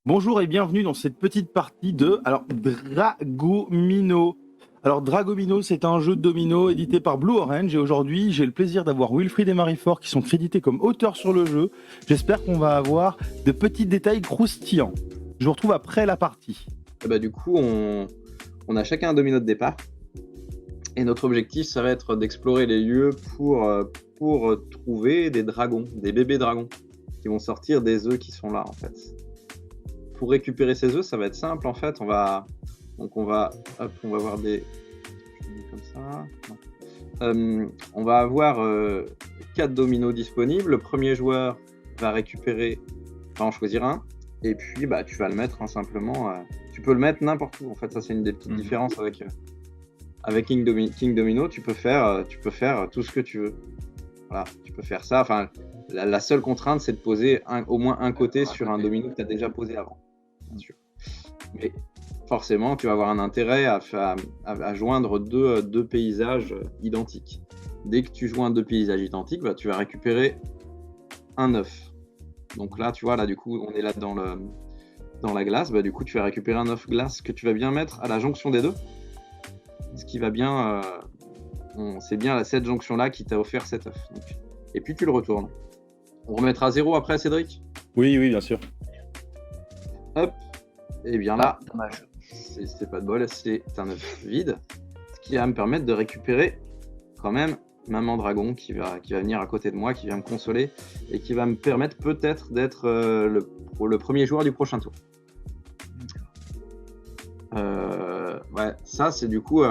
Bonjour et bienvenue dans cette petite partie de Dragomino. Alors Dragomino, c'est un jeu de domino édité par Blue Orange et aujourd'hui j'ai le plaisir d'avoir Wilfried et Marie-Fort qui sont crédités comme auteurs sur le jeu. J'espère qu'on va avoir de petits détails croustillants. Je vous retrouve après la partie. Du coup, on a chacun un domino de départ. Et notre objectif, ça va être d'explorer les lieux pour trouver des dragons, des bébés dragons, qui vont sortir des œufs qui sont là, en fait. Pour récupérer ces œufs, ça va être simple, en fait. On va avoir des... comme ça. On va avoir 4 dominos disponibles. Le premier joueur va en choisir un. Et puis, tu vas le mettre simplement. Tu peux le mettre n'importe où. En fait, ça, c'est une des petites différences avec King Domino. Tu peux faire tout ce que tu veux. Voilà, tu peux faire ça. Enfin, la seule contrainte, c'est de poser au moins un côté sur un domino que tu as déjà posé avant. Bien sûr. Mais forcément, tu vas avoir un intérêt à joindre deux paysages identiques. Dès que tu joins deux paysages identiques, tu vas récupérer un œuf. Donc là, tu vois, là, du coup, on est là dans la glace. Du coup, tu vas récupérer un œuf glace que tu vas bien mettre à la jonction des deux. Ce qui va bien... c'est bien cette jonction-là qui t'a offert cet œuf. Et puis, tu le retournes. On remettra 0 après, Cédric ? Oui, bien sûr. Hop. Et bien là, c'est pas de bol, c'est un œuf vide. Ce qui va me permettre de récupérer quand même Maman Dragon qui va venir à côté de moi, qui va me consoler et qui va me permettre peut-être d'être le premier joueur du prochain tour. Ça c'est du coup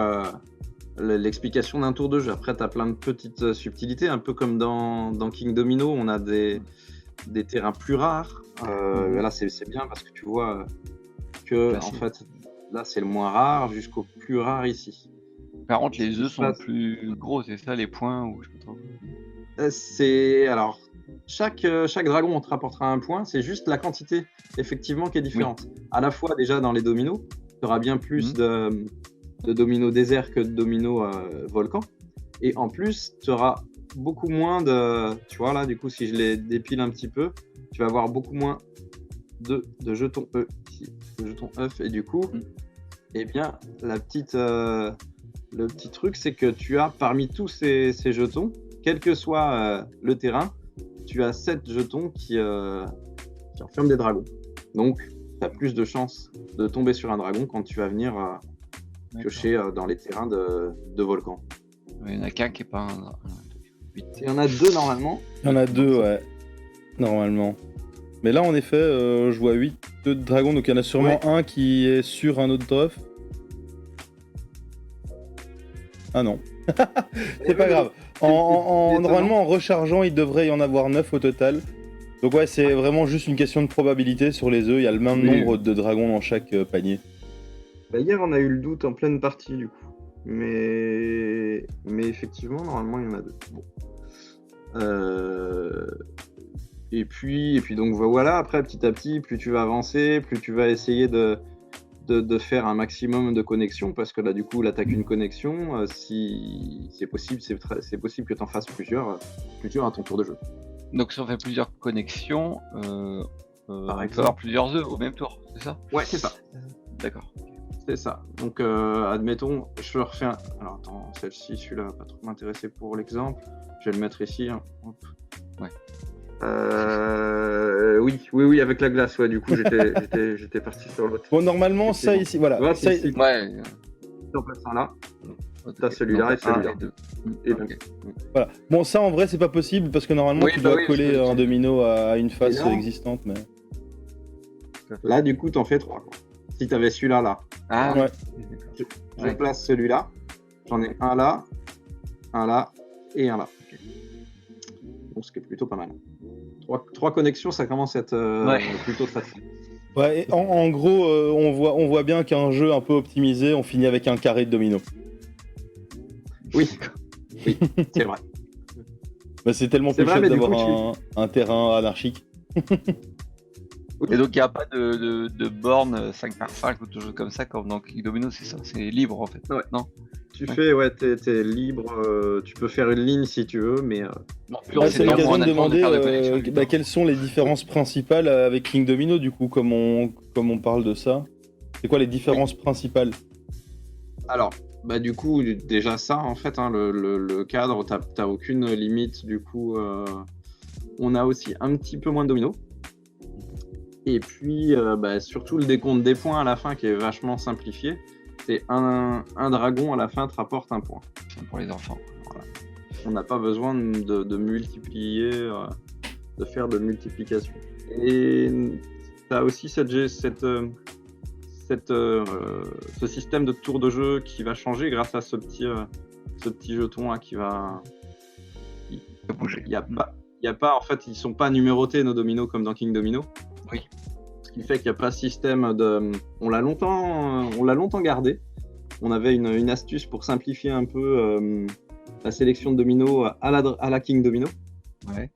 l'explication d'un tour de jeu. Après, tu as plein de petites subtilités, un peu comme dans King Domino, on a des terrains plus rares. Là, c'est bien parce que tu vois que en fait, là, c'est le moins rare jusqu'au plus rare ici. Par contre, les œufs sont plus gros, c'est ça les points où je me trompe. Alors, chaque dragon on te rapportera un point, c'est juste la quantité effectivement qui est différente. Oui. À la fois déjà dans les dominos, tu auras bien plus de dominos désert que de dominos volcan, et en plus tu auras beaucoup moins de, tu vois là du coup si je les dépile un petit peu, tu vas avoir beaucoup moins de jetons E ici, de jetons œufs, et du coup eh bien le petit truc, c'est que tu as parmi tous ces jetons, quel que soit le terrain, tu as 7 jetons qui enferment des dragons. Donc, tu as plus de chances de tomber sur un dragon quand tu vas venir piocher dans les terrains de volcan. Il n'y en a qu'un qui n'est pas un 8. Il y en a 2 normalement. Il y en a 2, ouais, normalement. Mais là, en effet, je vois 8 dragons, donc il y en a sûrement un qui est sur un autre œuf. Ah non, c'est pas grave. Normalement, en rechargeant, il devrait y en avoir 9 au total. Donc ouais, c'est vraiment juste une question de probabilité sur les œufs. Il y a le même nombre de dragons dans chaque panier. Hier, on a eu le doute en pleine partie, du coup. Mais effectivement, normalement, il y en a 2. Bon. Et puis donc voilà, après, petit à petit, plus tu vas avancer, plus tu vas essayer de faire un maximum de connexions, parce que là du coup là t'as qu'une connexion, si c'est possible, c'est possible que tu en fasses plusieurs à ton tour de jeu. Donc si on fait plusieurs connexions, on peut avoir plusieurs œufs au même tour, c'est ça ? Ouais, c'est ça. D'accord. C'est ça. Donc admettons, je refais un... Alors attends, celui-là va pas trop m'intéresser pour l'exemple. Je vais le mettre ici. Hein. Hop. Ouais. Oui, avec la glace, ouais, du coup, j'étais parti sur l'autre. Bon, normalement, ça ici, voilà. Ouais, ça, ici. Ouais. En plaçant là, t'as celui-là et celui-là. Et okay. Voilà. Bon, ça, en vrai, c'est pas possible, parce que normalement, tu dois coller un domino à une face existante, mais... Là, du coup, t'en fais 3, quoi. Si t'avais celui-là, là. Ah, ouais. Je place celui-là. J'en ai un là, et un là. Donc, ce qui est plutôt pas mal. 3 connexions, ça commence à être plutôt facile. Ouais, et en gros, on voit bien qu'un jeu un peu optimisé, on finit avec un carré de domino. Oui, c'est vrai. C'est tellement plus chouette d'avoir un terrain anarchique. Et donc il n'y a pas de borne 5x5 ou de choses comme ça comme dans King Domino, c'est ça, c'est libre en fait. Ouais. Non. Tu fais, t'es libre, tu peux faire une ligne si tu veux, mais Non, C'est l'occasion de demander faire des connexions, évidemment. quelles sont les différences principales avec King Domino, du coup, comme on parle de ça. C'est quoi les différences principales? alors, du coup, déjà ça, en fait, hein, le cadre, t'as aucune limite, du coup, on a aussi un petit peu moins de dominos. Et puis, surtout le décompte des points à la fin qui est vachement simplifié. C'est un dragon à la fin te rapporte un point. C'est pour les enfants. Voilà. On n'a pas besoin de multiplier, de faire de multiplication. Et tu as aussi ce système de tour de jeu qui va changer grâce à ce petit jeton là qui va bouger. Il y a pas, en fait, ils sont pas numérotés nos dominos comme dans King Domino. Oui. Ce qui fait qu'il n'y a pas de système de. On l'a longtemps gardé. On avait une astuce pour simplifier un peu la sélection de dominos à la King Domino. Ouais.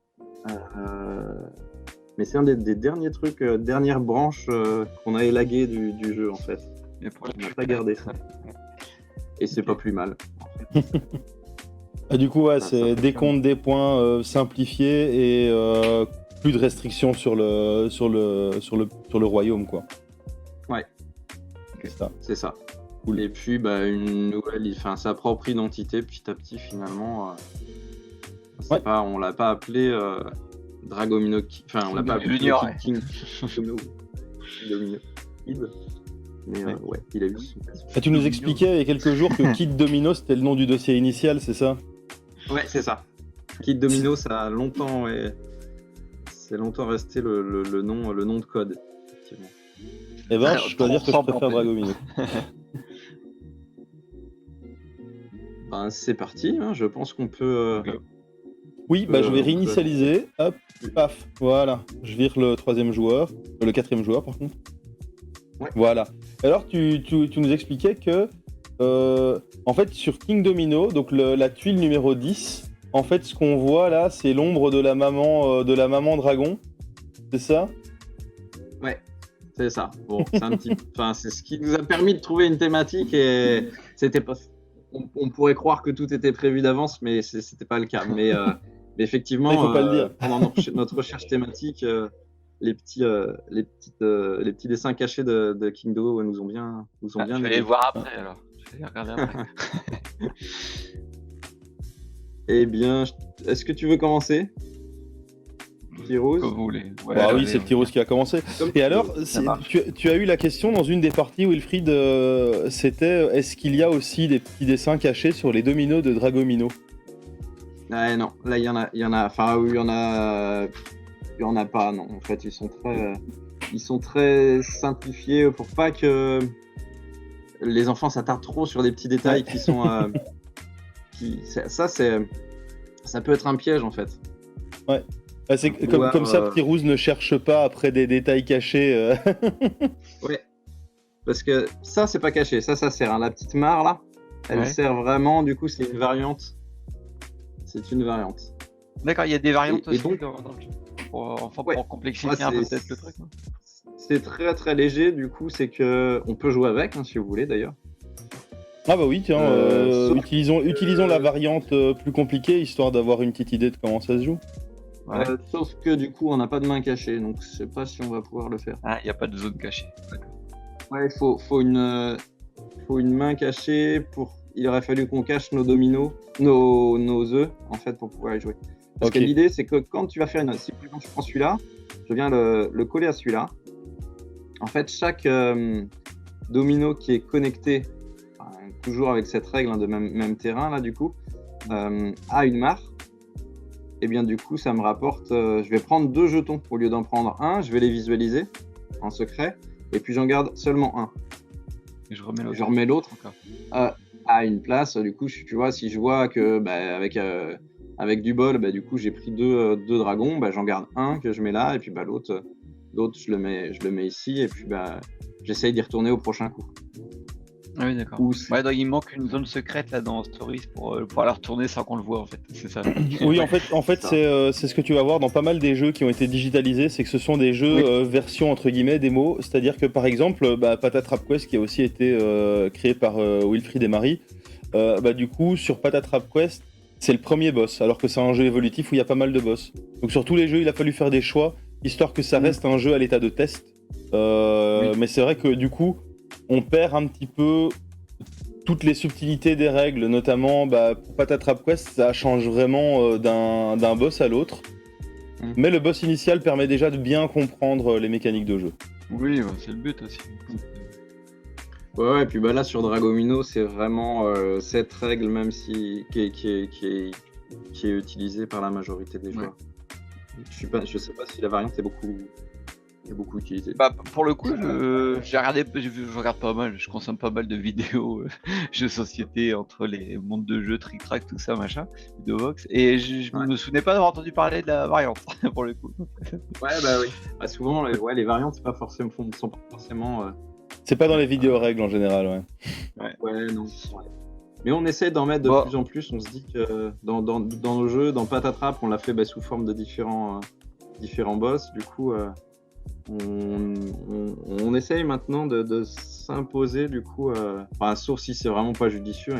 Mais c'est un des derniers trucs, dernière branche qu'on a élagué du jeu en fait. On n'a pas gardé ça. Et c'est pas plus mal. Du coup, c'est décompte des points simplifié et plus de restrictions sur le royaume, quoi. Ouais. C'est ça. Cool. Et puis une nouvelle, sa propre identité petit à petit finalement. On l'a pas appelé Dragomino, on l'a pas appelé King Domino. Mais il a eu son... Tu nous expliquais il y a quelques jours que Kid Domino c'était le nom du dossier initial, c'est ça? Ouais, c'est ça. Kid Domino, ça a longtemps, c'est longtemps resté le nom de code. Effectivement. Eh ben, je dois dire que je préfère Dragomino. C'est parti, hein, je pense qu'on peut... Oui, je vais réinitialiser. Hop, paf, voilà. Je vire le troisième joueur, le quatrième joueur par contre. Ouais. Voilà. Alors, tu nous expliquais que, en fait, sur King Domino, donc la tuile numéro 10, en fait, ce qu'on voit là, c'est l'ombre de la maman dragon. C'est ça? Ouais, c'est ça. Bon, c'est ce qui nous a permis de trouver une thématique et c'était pas... On pourrait croire que tout était prévu d'avance, mais c'était pas le cas. Mais effectivement, il faut pas le dire. Pendant notre recherche thématique, les petits dessins cachés de King Do nous ont bien Je vais les voir après alors. Je vais les regarder après. Eh bien, est-ce que tu veux commencer, Petit-Rose? Comme vous voulez. Ouais, oui, c'est Petit-Rose qui a commencé. Et alors, tu as eu la question dans une des parties, Wilfried, c'était est-ce qu'il y a aussi des petits dessins cachés sur les dominos de Dragomino? Non, là il y en a. Enfin, oui, il y en a pas. Non, en fait, ils sont très simplifiés pour pas que les enfants s'attardent trop sur des petits détails qui sont. Ça peut être un piège en fait. Ouais. C'est comme ça, Petit-Rose ne cherche pas après des détails cachés. Ouais. Parce que ça, c'est pas caché. Ça sert. Hein. La petite mare là, elle sert vraiment. Du coup, c'est une variante. C'est une variante. D'accord, il y a des variantes aussi donc, dans le jeu. Pour complexifier un peu peut-être le truc. Non, c'est très très léger. Du coup, c'est que on peut jouer avec, si vous voulez d'ailleurs. Ah bah oui, tiens, utilisons la variante plus compliquée, histoire d'avoir une petite idée de comment ça se joue. Ouais. Sauf que du coup, on n'a pas de main cachée, donc je sais pas si on va pouvoir le faire. Ah, il n'y a pas de zone cachée. D'accord. Ouais, faut une main cachée il aurait fallu qu'on cache nos dominos, nos œufs, en fait, pour pouvoir y jouer. Parce que l'idée, c'est que quand tu vas faire si par exemple je prends celui-là, je viens le coller à celui-là. En fait, chaque domino qui est connecté, toujours avec cette règle de même terrain, là, du coup, a une mare. Et bien du coup ça me rapporte, je vais prendre 2 jetons au lieu d'en prendre un, je vais les visualiser en secret et puis j'en garde seulement un. Et je remets l'autre à une place. Du coup, tu vois, si je vois que avec du bol, du coup j'ai pris deux dragons, j'en garde un que je mets là et puis l'autre je le mets ici et puis j'essaye d'y retourner au prochain coup. Ah oui, d'accord. Ouais, donc il manque une zone secrète là dans Stories pour pouvoir la retourner sans qu'on le voit en fait. C'est ça. Oui, en fait c'est ce que tu vas voir dans pas mal des jeux qui ont été digitalisés, c'est que ce sont des jeux version entre guillemets démo, c'est-à-dire que par exemple Patatrap Quest qui a aussi été créé par Wilfried et Marie, du coup sur Patatrap Quest c'est le premier boss, alors que c'est un jeu évolutif où il y a pas mal de boss. Donc sur tous les jeux il a fallu faire des choix, histoire que ça reste un jeu à l'état de test. Mais c'est vrai que du coup on perd un petit peu toutes les subtilités des règles, notamment pour Patatrap Quest, ça change vraiment d'un boss à l'autre. Mais le boss initial permet déjà de bien comprendre les mécaniques de jeu. Oui, c'est le but aussi. Ouais, et puis là sur Dragomino, c'est vraiment cette règle même si qui est utilisée par la majorité des joueurs. Je sais pas si la variante est beaucoup utilisée. Pour le coup, je regarde pas mal, je consomme pas mal de vidéos, jeux de société entre les mondes de jeux, Trick Track, tout ça, machin, Videovox, et je me souvenais pas d'avoir entendu parler de la variante pour le coup. Oui. Souvent, les variantes, sont pas forcément. C'est pas dans les vidéos règles en général, Ouais, non. Ouais. Mais on essaie d'en mettre de plus en plus. On se dit que dans nos jeux, dans Patatrap, on l'a fait sous forme de différents boss. Du coup, on essaye maintenant de s'imposer. Du coup, sauf si c'est vraiment pas judicieux.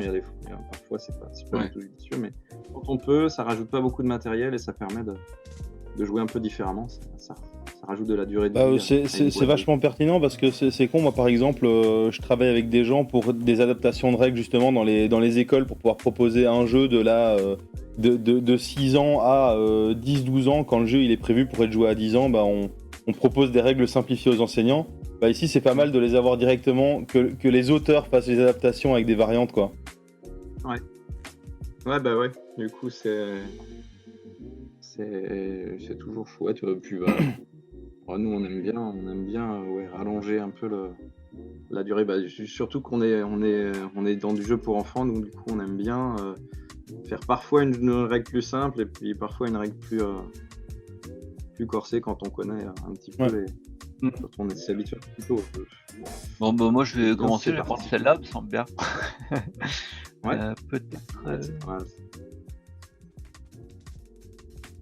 Parfois, c'est pas du tout judicieux. Mais quand on peut, ça rajoute pas beaucoup de matériel et ça permet de jouer un peu différemment. Ça rajoute de la durée de vie. C'est vachement pertinent parce que c'est con. Moi, par exemple, je travaille avec des gens pour des adaptations de règles justement dans les écoles pour pouvoir proposer un jeu de 6 ans à 10-12 ans. Quand le jeu il est prévu pour être joué à 10 ans, on propose des règles simplifiées aux enseignants. Ici, c'est pas mal de les avoir directement, que les auteurs fassent les adaptations avec des variantes, quoi. Ouais. Du coup, c'est toujours chouette. Puis, nous, on aime bien rallonger un peu la durée. Surtout qu'on est dans du jeu pour enfants, donc du coup, on aime bien faire parfois une règle plus simple et puis parfois une règle plus corsée quand on connaît un petit peu quand on s'est habitué plutôt. Moi, je vais commencer, je vais prendre celle-là, ça me semble bien. Peut-être.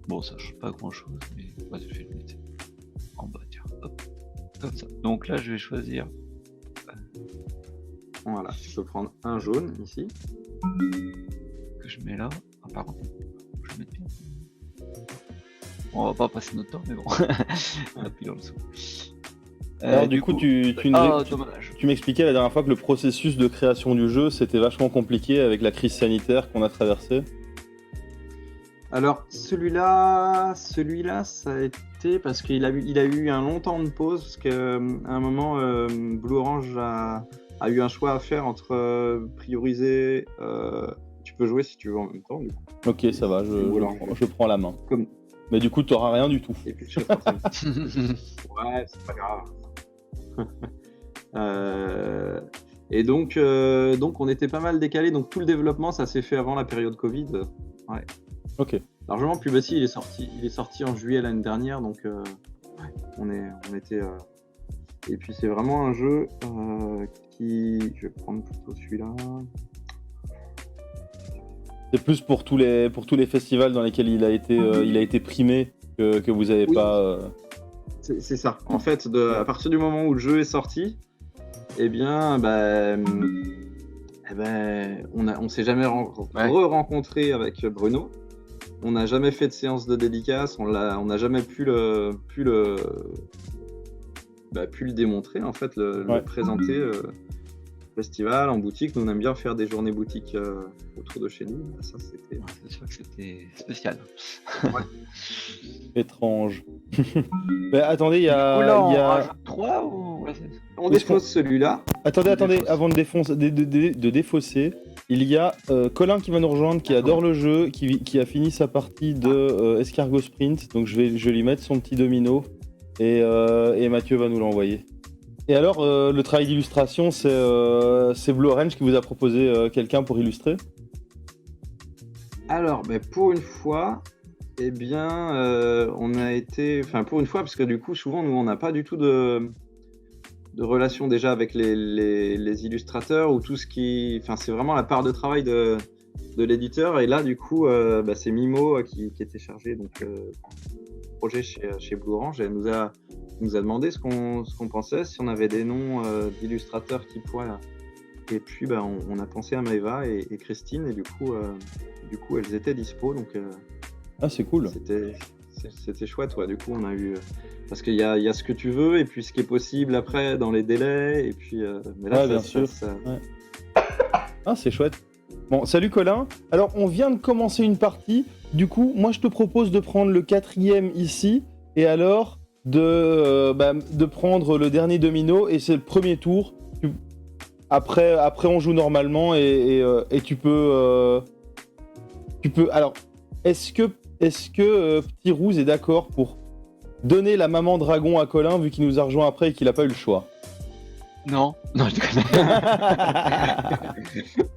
Bon, ça change pas grand-chose, mais je vais le mettre en bas, tiens, hop, comme ça. Donc là, je vais choisir. Voilà, je peux prendre un jaune ici. Que je mets là. Par contre, je vais mettre bien. On va pas passer notre temps, mais bon. On appuie dans le dessous. Alors du coup, tu m'expliquais la dernière fois que le processus de création du jeu, c'était vachement compliqué avec la crise sanitaire qu'on a traversée. Alors celui-là, ça a été parce qu'il a eu un long temps de pause parce qu'à un moment, Blue Orange a eu un choix à faire entre prioriser. Tu peux jouer si tu veux en même temps. Du coup. Ok, ça va, je prends la main. Mais du coup, tu n'auras rien du tout. Et puis, ouais, c'est pas grave. Et donc, on était pas mal décalé. Donc tout le développement, ça s'est fait avant la période Covid. Ouais. Ok. Largement plus il est sorti en juillet l'année dernière, donc on était. Et puis c'est vraiment un jeu qui, je vais prendre plutôt celui-là. C'est plus pour tous les festivals dans lesquels il a été primé que vous avez pas. C'est ça. En fait, à partir du moment où le jeu est sorti, eh bien, on s'est jamais rencontré avec Bruno. On n'a jamais fait de séance de dédicace, on n'a jamais pu le démontrer, en fait, le présenter au festival, en boutique. Nous, on aime bien faire des journées boutiques autour de chez nous. Ça, c'était... C'est sûr que c'était spécial. Étrange. Attendez, il y a... 3 ou... On défausse celui-là. Attendez, avant de défausser, il y a Colin qui va nous rejoindre, qui adore le jeu, qui a fini sa partie de Escargot Sprint, donc je vais lui mettre son petit domino et Mathieu va nous l'envoyer. Et alors, le travail d'illustration, c'est Blue Orange qui vous a proposé quelqu'un pour illustrer ? Alors, pour une fois, eh bien, on a été... Enfin, pour une fois, parce que du coup, souvent, nous, on n'a pas du tout de relation déjà avec les illustrateurs ou tout ce qui. Enfin, c'est vraiment la part de travail de l'éditeur. Et là, du coup, c'est Mimo qui était chargé donc projet chez Blue Orange. Elle nous a demandé ce qu'on pensait, si on avait des noms d'illustrateurs qui pourraient. Et puis, on a pensé à Maëva et Christine, et du coup, elles étaient dispo. Donc, Ah, c'est cool. C'était chouette, ouais. Du coup, on a eu. Parce qu'il y a ce que tu veux, et puis ce qui est possible après dans les délais. Et puis, mais là, Ouais, bien sûr. Ouais. Ah, c'est chouette. Bon, salut Colin. Alors, on vient de commencer une partie. Du coup, moi, je te propose de prendre le 4e ici, et alors de prendre le dernier domino, et c'est le premier tour. Après, on joue normalement, et tu peux. Alors, est-ce que Petit Rouze est d'accord pour donner la maman dragon à Colin, vu qu'il nous a rejoint après et qu'il n'a pas eu le choix? Non, je déconne.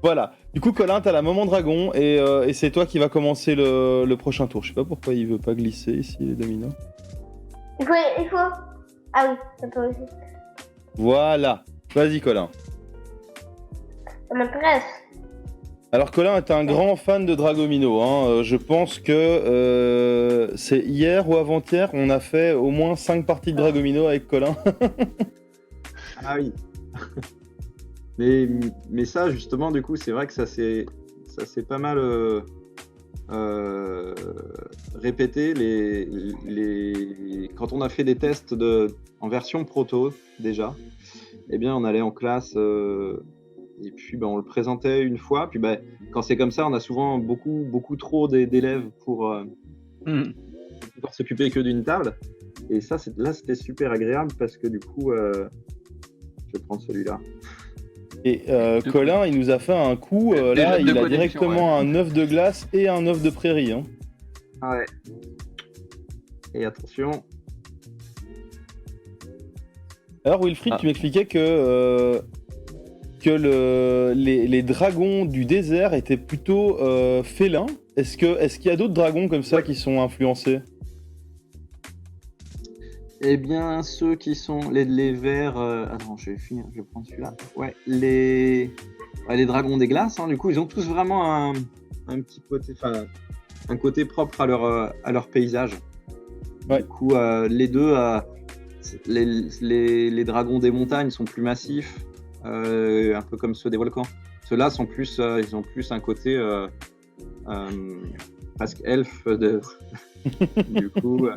Voilà. Du coup, Colin, t'as la maman dragon, et c'est toi qui va commencer le prochain tour. Je sais pas pourquoi il veut pas glisser ici, les dominos. Il faut... Ah oui, ça peut aussi. Voilà. Vas-y, Colin. Ça m'intéresse. Alors, Colin est un grand fan de Dragomino. Hein. Je pense que c'est hier ou avant-hier, on a fait au moins 5 parties de Dragomino avec Colin. Ah oui. mais ça, justement, du coup, c'est vrai que ça s'est pas mal répété. Quand on a fait des tests en version proto, déjà, eh bien, on allait en classe... Et puis on le présentait une fois. Puis quand c'est comme ça, on a souvent beaucoup trop d'élèves pour pouvoir s'occuper que d'une table. Et ça, c'était super agréable parce que du coup, je vais prendre celui-là. Et Colin, il nous a fait un coup. Là, il a directement un œuf de glace et un œuf de prairie. Hein. Ouais. Et attention. Alors, Wilfried, tu m'expliquais que les dragons du désert étaient plutôt félins. Est-ce qu'il y a d'autres dragons comme ça qui sont influencés? Eh bien, ceux qui sont les vers... Attends, je vais finir, je vais prendre celui-là. Ouais, les dragons des glaces, hein, du coup, ils ont tous vraiment un petit côté... Enfin, un côté propre à leur paysage. Ouais. Du coup, les deux... les dragons des montagnes sont plus massifs. Un peu comme ceux des volcans. Ceux-là sont plus, ils ont plus un côté presque elfe du coup.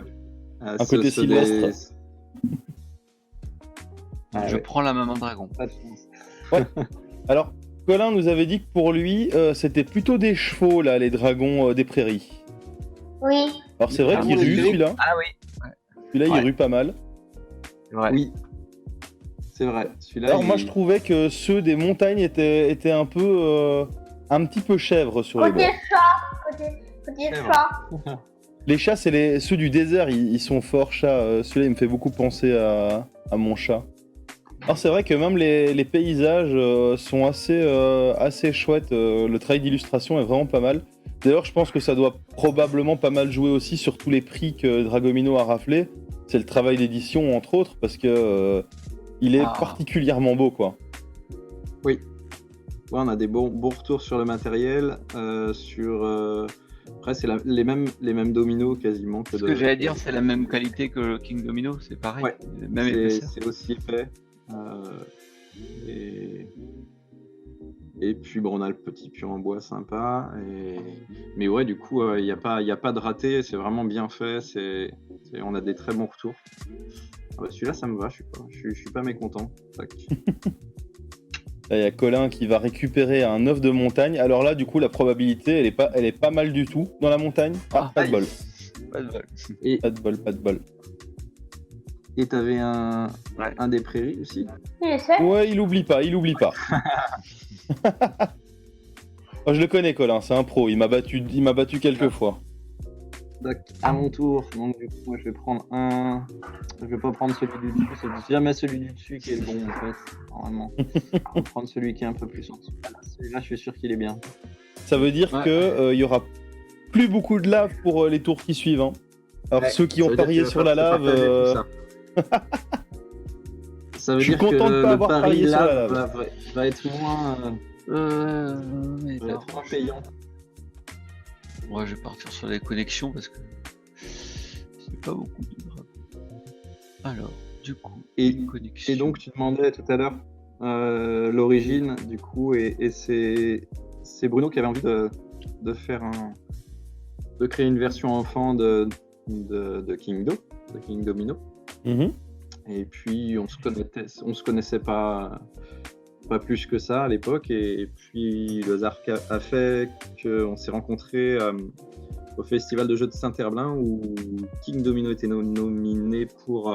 Un côté sylvestre. Je prends la maman dragon. Ouais. Alors, Colin nous avait dit que pour lui, c'était plutôt des chevaux là, les dragons des prairies. Oui. Alors c'est vrai qu'il rue celui-là. Ah oui. Ouais. Celui-là, il rue pas mal. Ouais. Oui. C'est vrai. Celui-là. Alors moi je trouvais que ceux des montagnes étaient un petit peu chèvres sur les bords. Côté chat. Les chats, c'est ceux du désert, ils sont forts chats. Celui-là, il me fait beaucoup penser à mon chat. Alors c'est vrai que même les paysages sont assez chouettes. Le travail d'illustration est vraiment pas mal. D'ailleurs, je pense que ça doit probablement pas mal jouer aussi sur tous les prix que Dragomino a raflé. C'est le travail d'édition, entre autres, parce que il est particulièrement beau, quoi. Oui. Ouais, on a des bons retours sur le matériel, après c'est les mêmes dominos quasiment. Ce que j'allais dire, c'est la même qualité que le King Domino, c'est pareil. Ouais. Même c'est aussi fait. Et puis on a le petit pion en bois sympa. Mais ouais, du coup, il n'y a pas de raté, c'est vraiment bien fait. On a des très bons retours. Celui-là, ça me va, je suis pas mécontent. Là, il y a Colin qui va récupérer un œuf de montagne. Alors là, du coup, la probabilité, elle est pas mal du tout dans la montagne. Pas de bol. Pas de bol. Pas de bol. Et t'avais un des prairies aussi. Ouais, il oublie pas. Oh, je le connais, Colin, c'est un pro. Il m'a battu quelques fois. Donc, à mon tour, donc du coup, moi, je vais prendre un. Je vais pas prendre celui du dessus, c'est jamais celui du dessus qui est le bon en fait, normalement. Je vais prendre celui qui est un peu plus en dessous. Celui-là, je suis sûr qu'il est bien. Ça veut dire que y aura plus beaucoup de lave pour les tours qui suivent. Hein. Alors ceux qui ont parié sur la lave. Ça veut Je suis dire que content de pas le avoir pari parié sur la là lave. va être moins, Mais va être moins payant. moi, je vais partir sur les connexions parce que c'est pas beaucoup de dragons. Alors, du coup, Et, connexion. et donc, tu demandais tout à l'heure l'origine, du coup, et c'est Bruno qui avait envie de faire de créer une version enfant de King Domino. Mhm. Et puis, on se connaissait pas plus que ça à l'époque. Et puis, le hasard a fait qu'on s'est rencontrés au Festival de jeux de Saint-Herblain où King Domino était nominé pour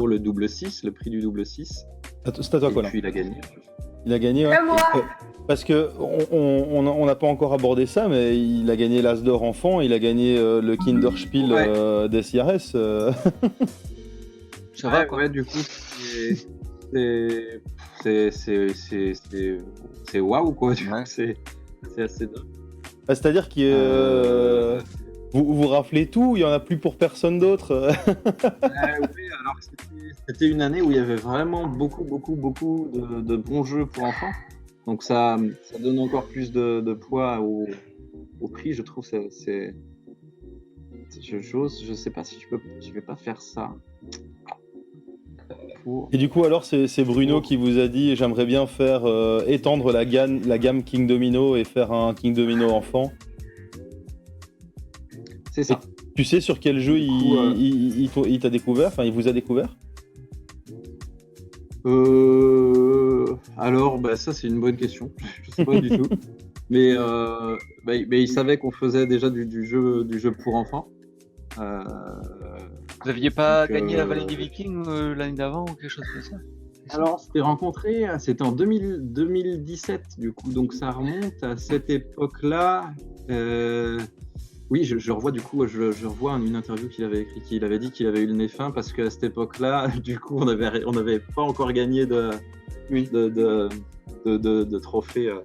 le double 6, le prix du double 6. C'est à toi, Et Colin. puis, il a gagné. Il a gagné, ouais. À moi. Parce que on n'a pas encore abordé ça, mais il a gagné l'As d'or enfant, il a gagné le Kinderspiel Ouais. des CRS. Ça va, quoi. Ouais, du coup, c'est waouh, quoi. Du coup, Ouais. c'est assez dingue. C'est-à-dire que vous raflez tout, il n'y en a plus pour personne d'autre. Oui, alors c'était une année où il y avait vraiment beaucoup de bons jeux pour enfants. Donc ça donne encore plus de poids au prix, je trouve. Je sais pas si je vais pas faire ça. Et du coup, alors, c'est Bruno qui vous a dit j'aimerais bien faire étendre la gamme King Domino et faire un King Domino enfant. C'est ça. Tu sais sur quel jeu Du coup, il t'a découvert, enfin il vous a découvert? Alors, bah, ça c'est une bonne question. Je sais pas du tout. Mais il savait qu'on faisait déjà du jeu pour enfants. Vous aviez pas Donc, gagné la Vallée des Vikings l'année d'avant ou quelque chose comme ça? Alors, on s'était rencontrés, c'était en 2017, du coup, donc ça remonte à cette époque-là. Oui, je revois du coup, je revois une interview qu'il avait écrite, qu'il avait dit qu'il avait eu le nez fin parce qu'à cette époque-là, du coup, on n'avait pas encore gagné de trophées.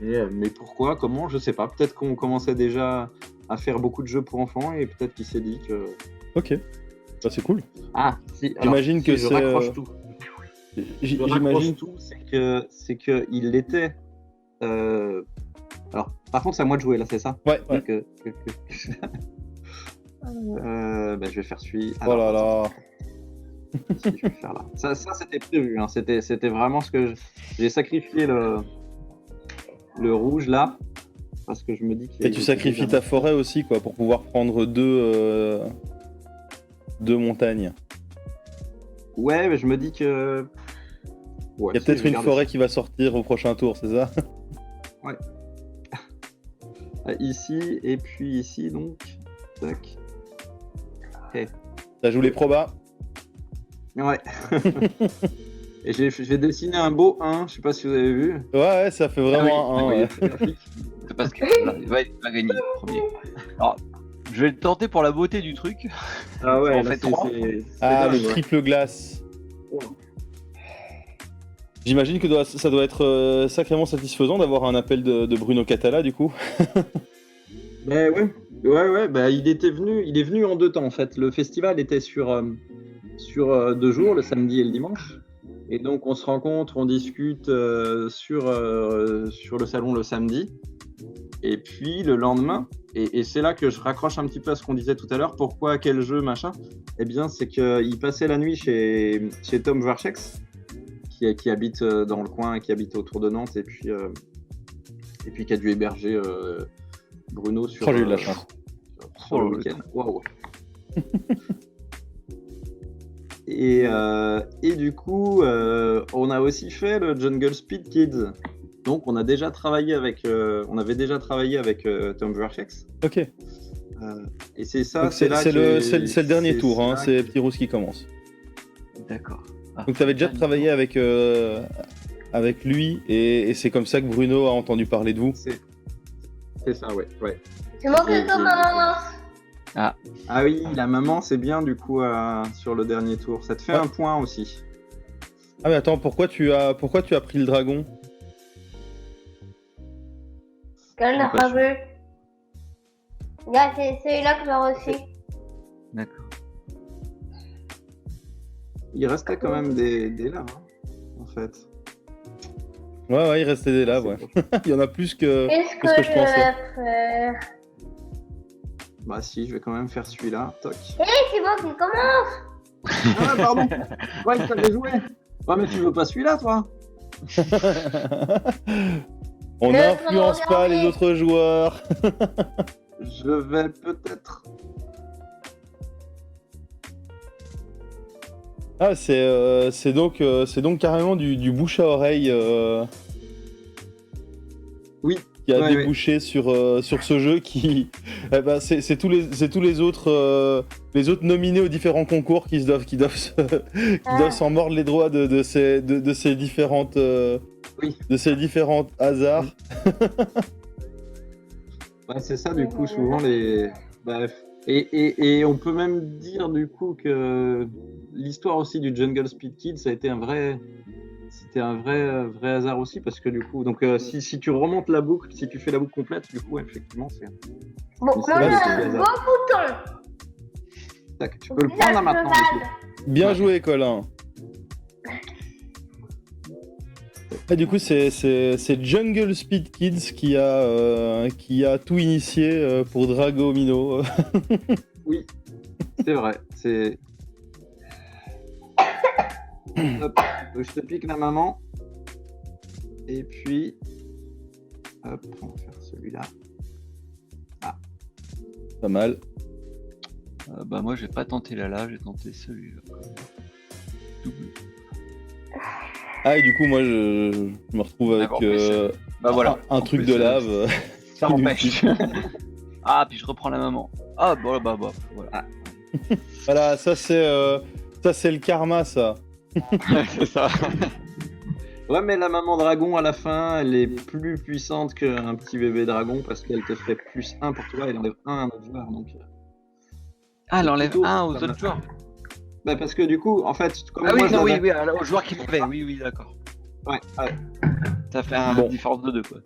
Mais pourquoi, comment, je sais pas. Peut-être qu'on commençait déjà à faire beaucoup de jeux pour enfants et peut-être qu'il s'est dit que. Ok, bah, c'est cool. Ah, si. J'imagine que je c'est, raccroche tout. Je raccroche J'imagine. tout, c'est que il l'était. Alors, par contre, c'est à moi de jouer là, c'est ça? Ouais. Je vais faire celui. Oh là là. Si, je vais faire là. Ça c'était prévu. Hein. C'était vraiment ce que j'ai sacrifié le rouge là parce que je me dis qu'il. Et tu sacrifies ta forêt aussi, quoi, pour pouvoir prendre deux montagnes. Ouais, mais je me dis que. Ouais, Il y a peut-être une forêt qui va sortir au prochain tour, c'est ça? Ouais. Ici et puis ici donc. Tac. Okay. T'as joué les probas? Ouais. Et j'ai dessiné un beau 1, je sais pas si vous avez vu. Ouais, ça fait vraiment un 1. Ouais. C'est parce qu'il va gagner le premier. Alors, je vais le tenter pour la beauté du truc. Ah ouais, en fait 3. Le triple glace. Oh. J'imagine que ça doit être sacrément satisfaisant d'avoir un appel de Bruno Catala, du coup. Ouais, il est venu en 2 temps en fait. Le festival était sur 2 jours, le samedi et le dimanche. Et donc on se rencontre, on discute sur le salon le samedi. Et puis le lendemain, et c'est là que je raccroche un petit peu à ce qu'on disait tout à l'heure, pourquoi, quel jeu, machin. Eh bien, c'est qu'il passait la nuit chez Tom Varchex, qui habite dans le coin, qui habite autour de Nantes, et puis qui a dû héberger Bruno sur, j'ai eu de la chance. sur le week-end. Waouh. Et du coup, on a aussi fait le Jungle Speed Kids. Donc, on avait déjà travaillé avec Tom Varchex. Ok. Et c'est ça. Donc c'est le dernier tour, hein, c'est Petit Rousse qui commence. D'accord. Donc tu avais déjà travaillé avec lui et c'est comme ça que Bruno a entendu parler de vous. C'est ça, ouais. C'est moi qui tourne ma maman. Ah oui, la maman, c'est bien du coup sur le dernier tour. Ça te fait un point aussi. Ah mais attends, pourquoi tu as pris le dragon? Quel n'a pas vu? Regarde, c'est celui-là que j'ai reçu. D'accord. Il restait quand même des laves, hein, en fait. Ouais, il restait des laves, ouais. Il y en a plus que Qu'est-ce ce que je je pensais. vais faire? Bah si, je vais quand même faire celui-là. Toc. C'est moi qui commence. Ah, pardon. Ouais, il t'avait joué. Ouais, mais tu veux pas celui-là, toi? On Laisse-moi n'influence pas regarder. les autres joueurs. Je vais peut-être... Ah, c'est donc carrément du bouche à oreille Oui. qui a Ouais, débouché sur ce jeu qui c'est tous les autres nominés aux différents concours qui doivent s'en mordre les doigts de ces différentes Oui. de ces différents hasards. Ouais, c'est ça, du coup, souvent les... Bref. Et on peut même dire, du coup, que l'histoire aussi du Jungle Speed Kid, ça a été un vrai hasard aussi, parce que du coup, donc si tu remontes la boucle, si tu fais la boucle complète, du coup, effectivement, c'est... Bon, Mais moi, c'est vrai, j'ai c'est un hasard. gros bouton. Tac, tu peux le prendre là maintenant, du coup. Bien joué, Colin. Et du coup, c'est Jungle Speed Kids qui a tout initié pour Dragomino. Oui, c'est vrai, c'est... Hop, je te pique la maman. Et puis... Hop, on va faire celui-là. Pas mal. Bah moi, je vais pas tenter la lave, j'ai tenté celui-là. Double. Ah, et du coup, moi, je me retrouve avec D'accord, mais Bah voilà. un En truc plus, de lave. Ça m'empêche. Ah, puis je reprends la maman. Ah, bon, bah, voilà. Voilà, ça c'est le karma, ça. C'est ça. Ouais, mais la maman dragon, à la fin, elle est plus puissante qu'un petit bébé dragon, parce qu'elle te fait plus 1 pour toi, et elle enlève 1 à un autre joueur, donc... Ah, elle enlève Plutôt, un aux ça autres va. joueurs. Bah parce que du coup, en fait, comme Ah oui, moi, je non, l'avais- oui, alors, aux joueurs qui l'avaient. Oui, d'accord. Ouais, Ça fait une Bon. différence de 2, quoi.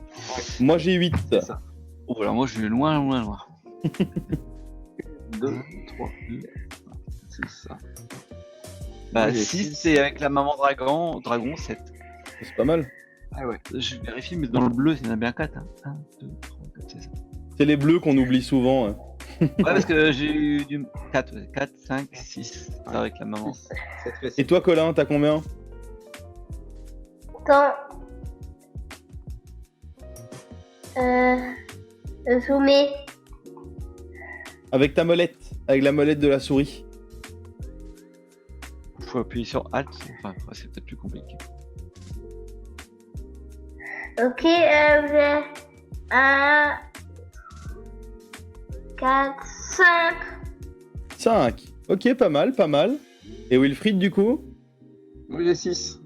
Moi, j'ai 8. c'est ça. Oh, alors moi, je vais loin. 2, 3, 6, ça. Bah, Moi, j'ai 6, six. c'est avec la maman dragon 7. C'est pas mal. Ah ouais. Je vérifie, mais dans le bleu, il y en a bien 4. 1, 2, 3, 4, c'est ça. C'est les bleus qu'on oublie souvent. Hein. Ouais, parce que j'ai eu du 4, 5, 6. C'est avec la maman. 6, 7 fait 6. Et toi, Colin, t'as combien? Attends. Zoomer. Avec ta molette. Avec la molette de la souris. Faut appuyer sur Alt. Enfin, c'est peut-être plus compliqué. Ok, j'ai 1, 4, 5. 5. Ok, pas mal. Et Wilfried, du coup? Moi j'ai 6.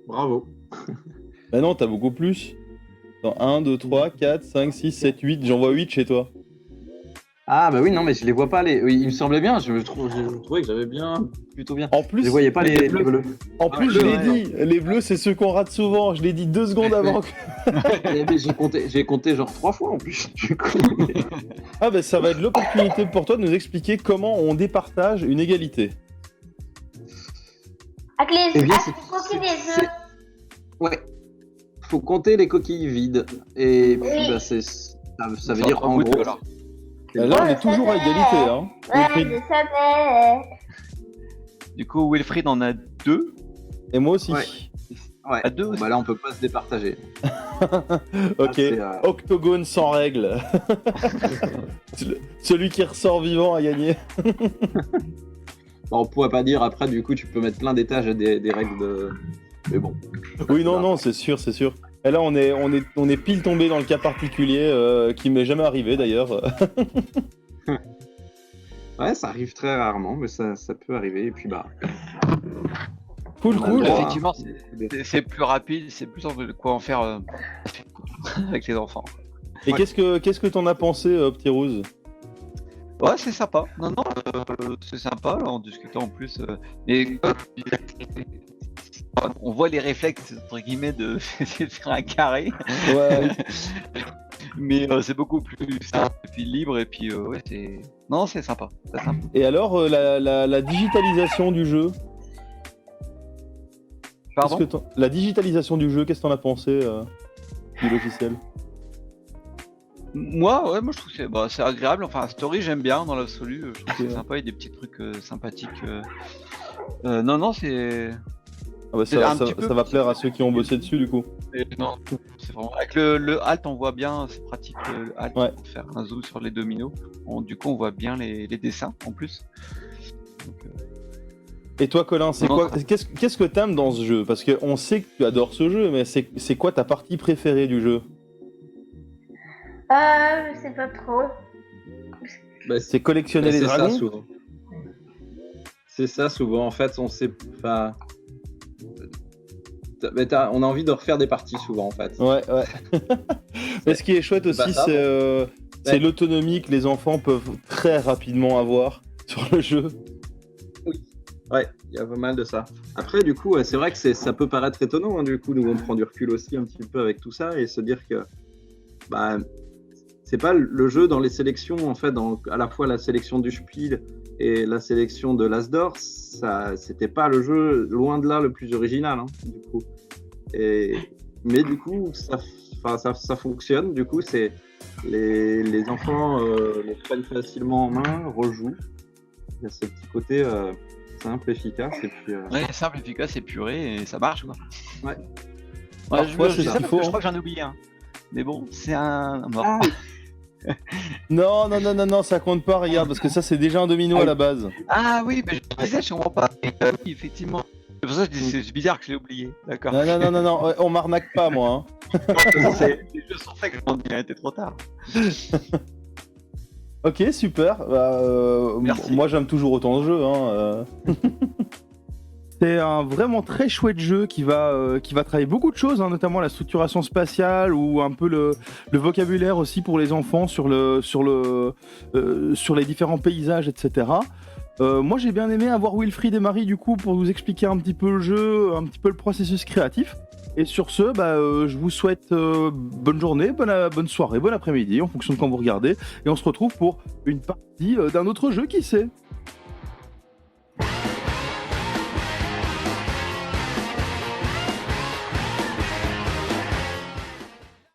Bravo. Bah non, t'as beaucoup plus. 1, 2, 3, 4, 5, 6, 7, 8. J'en vois 8 chez toi. Ah bah oui, non, mais je les vois pas les. Oui, il me semblait bien, je trouvais que j'avais plutôt bien. En plus, Je voyais pas les bleus. En Ah, plus, bleu, je l'ai ouais. dit, les bleus, c'est ceux qu'on rate souvent. Je l'ai dit 2 secondes avant. Mais j'ai compté genre 3 fois en plus. Du coup. Ah bah ça va être l'opportunité pour toi de nous expliquer comment on départage une égalité. Avec les Eh bien, avec les coquilles des œufs. Ouais. Faut compter les coquilles vides. Et puis Oui. bah ça veut dire en gros. Alors. Là, on Ouais, est toujours à ça va. égalité. Hein. Ouais, Wilfried. je savais. Du coup, Wilfried en a 2. Et moi aussi. Ouais. Ouais. À 2 Bon, aussi. bah là on peut pas se départager. Ok. c'est, Octogone sans règles. Celui qui ressort vivant a gagné. Bon, on pourrait pas dire après du coup tu peux mettre plein d'étages et des règles de. Mais bon. Oui, non, c'est sûr. Et là, on est pile tombé dans le cas particulier qui m'est jamais arrivé d'ailleurs. Ouais, ça arrive très rarement, mais ça peut arriver. Et puis bah. Cool. Ouais. Effectivement, c'est plus rapide, c'est plus de quoi en faire avec les enfants. Et Ouais. qu'est-ce que t'en as pensé, Petit Rose? Ouais, c'est sympa. Non, c'est sympa, là, en discutant en plus. Et on voit les réflexes, entre guillemets, de faire un carré. Ouais. Mais c'est beaucoup plus simple, et puis libre, et puis ouais, c'est... Non, c'est sympa. C'est sympa. Et alors, la digitalisation du jeu? Pardon. La digitalisation du jeu, qu'est-ce que t'en as pensé du logiciel? Moi, je trouve que c'est agréable. Enfin, Story, j'aime bien dans l'absolu. Je trouve que c'est Ok. sympa, il y a des petits trucs sympathiques. Non, c'est. Ah bah, C'est un petit peu ça va plaire à ceux qui ont bossé dessus du coup. Non, c'est vraiment. Avec le Alt, on voit bien, c'est pratique le Alt Ouais. pour faire un zoom sur les dominos. Du coup, on voit bien les dessins en plus. Donc, Et toi, Colin, c'est Non. quoi qu'est-ce que t'aimes dans ce jeu? Parce qu'on sait que tu adores ce jeu, mais c'est quoi ta partie préférée du jeu? Je sais pas trop. Bah, C'est collectionner les c'est ça dragons? souvent. C'est ça souvent. En fait, on sait pas. On a envie de refaire des parties souvent en fait. Ouais. Mais ce qui est chouette Bah, aussi, ça, c'est Ouais. l'autonomie que les enfants peuvent très rapidement avoir sur le jeu. Ouais, il y a pas mal de ça. Après, du coup, c'est vrai que ça peut paraître étonnant. Du coup, nous on prend du recul aussi un petit peu avec tout ça et se dire que bah, c'est pas le jeu dans les sélections en fait, à la fois la sélection du Spiel et la sélection de l'As d'Or, ça, c'était pas le jeu loin de là le plus original du coup. Mais du coup, ça fonctionne. Du coup, c'est les enfants le prennent facilement en main, rejouent. Il y a ce petit côté simple, efficace et puis. Ouais, simple, efficace, épuré, et ça marche quoi. Ouais. Parfois, c'est je ce sais qu'il parce faut, que je hein. crois que j'en ai oublié un. Mais bon, c'est un mort. Ah, Non, ça compte pas, regarde, parce que ça c'est déjà un domino à la base. Ah oui, mais je disais, je comprends pas. Oui, effectivement. C'est pour ça que je dis, c'est bizarre que je l'ai oublié. D'accord. Non, on m'arnaque pas moi. Hein. Les jeux sont faits que je m'en dis, il était trop tard. Ok, super. Merci. Moi j'aime toujours autant ce jeu. Hein. C'est un vraiment très chouette jeu qui va travailler beaucoup de choses, hein, notamment la structuration spatiale ou un peu le vocabulaire aussi pour les enfants sur les différents paysages, etc. Moi j'ai bien aimé avoir Wilfried et Marie du coup pour nous expliquer un petit peu le jeu, un petit peu le processus créatif. Et sur ce, je vous souhaite bonne journée, bonne soirée, bon après-midi en fonction de quand vous regardez. Et on se retrouve pour une partie d'un autre jeu, qui sait.